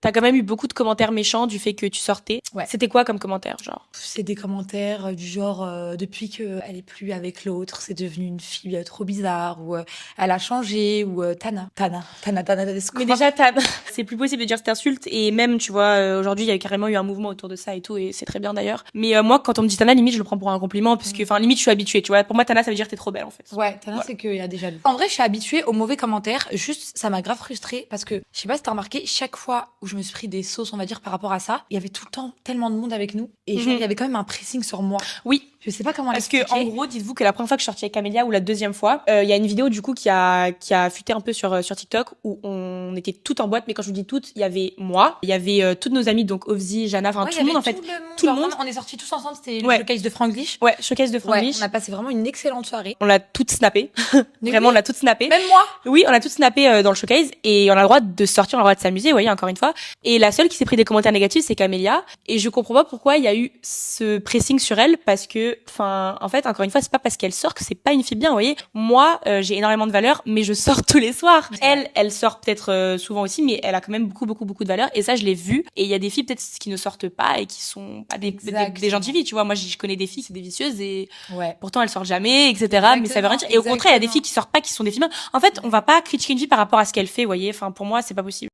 T'as quand même eu beaucoup de commentaires méchants du fait que tu sortais. Ouais. C'était quoi comme commentaire, genre? C'est des commentaires du genre depuis qu'elle est plus avec l'autre, c'est devenu une fille trop bizarre, ou elle a changé, ou Tana Tedesco. Mais déjà, c'est plus possible de dire cette insulte. Et même, tu vois, aujourd'hui, il y a carrément eu un mouvement autour de ça et tout, et c'est très bien d'ailleurs. Mais moi, quand on me dit Tana, limite, je le prends pour un compliment, parce que, enfin, limite, je suis habituée, tu vois. Pour moi, Tana, ça veut dire que t'es trop belle, en fait. Ouais, Tana, Voilà. c'est qu'il y a déjà lu. En vrai, je suis habituée aux mauvais commentaires. Juste, ça m'a grave frustrée parce que, je sais pas si t'as remarqué, chaque fois où je me suis pris des sauces, on va dire, par rapport à ça, il y avait tout le temps tellement de monde avec nous. Et genre, il y avait quand même un pressing sur moi. Oui. Je sais pas comment Parce que, l'expliquer. en gros, dites-vous que la première fois que je suis sortie avec Camélia, ou la deuxième fois, il y a une vidéo, du coup, qui a fuité un peu sur TikTok, où on était toutes en boîte, mais quand je vous dis toutes, il y avait moi, il y avait toutes nos amies, donc Ovzi, Jana, enfin, Ouais, tout le monde, en fait. Tout le monde. On est sortis tous ensemble, c'était le Ouais. showcase de Franglish. Ouais, showcase de Franglish. Ouais, on a passé vraiment une excellente soirée. On l'a toutes snappé. Mais Vraiment, oui. on l'a toutes snappé. Même moi. Oui, on a toutes snappé dans le showcase et on a le droit de sortir, on a le droit de s'amuser, vous voyez, encore une fois. Et la seule qui s'est pris des commentaires négatifs, c'est Camélia. Et je comprends pas pourquoi il y a eu ce pressing sur elle, parce que, enfin, en fait, encore une fois, c'est pas parce qu'elle sort que c'est pas une fille bien, vous voyez. Moi, j'ai énormément de valeur, mais je sors tous les soirs. Elle sort peut-être souvent aussi, mais elle a quand même beaucoup de valeur. Et ça, je l'ai vu. Et il y a des filles peut-être qui ne sortent pas et qui sont pas des gentilles filles, tu vois. Moi, je connais des filles, c'est des vicieuses et Ouais. pourtant elles sortent jamais, etc. Mais ça veut rien dire. Et au contraire, il y a des filles qui sortent pas, qui sont des filles bien. En fait, on va pas critiquer une fille par rapport à ce qu'elle fait, vous voyez. Enfin, pour moi, c'est pas possible.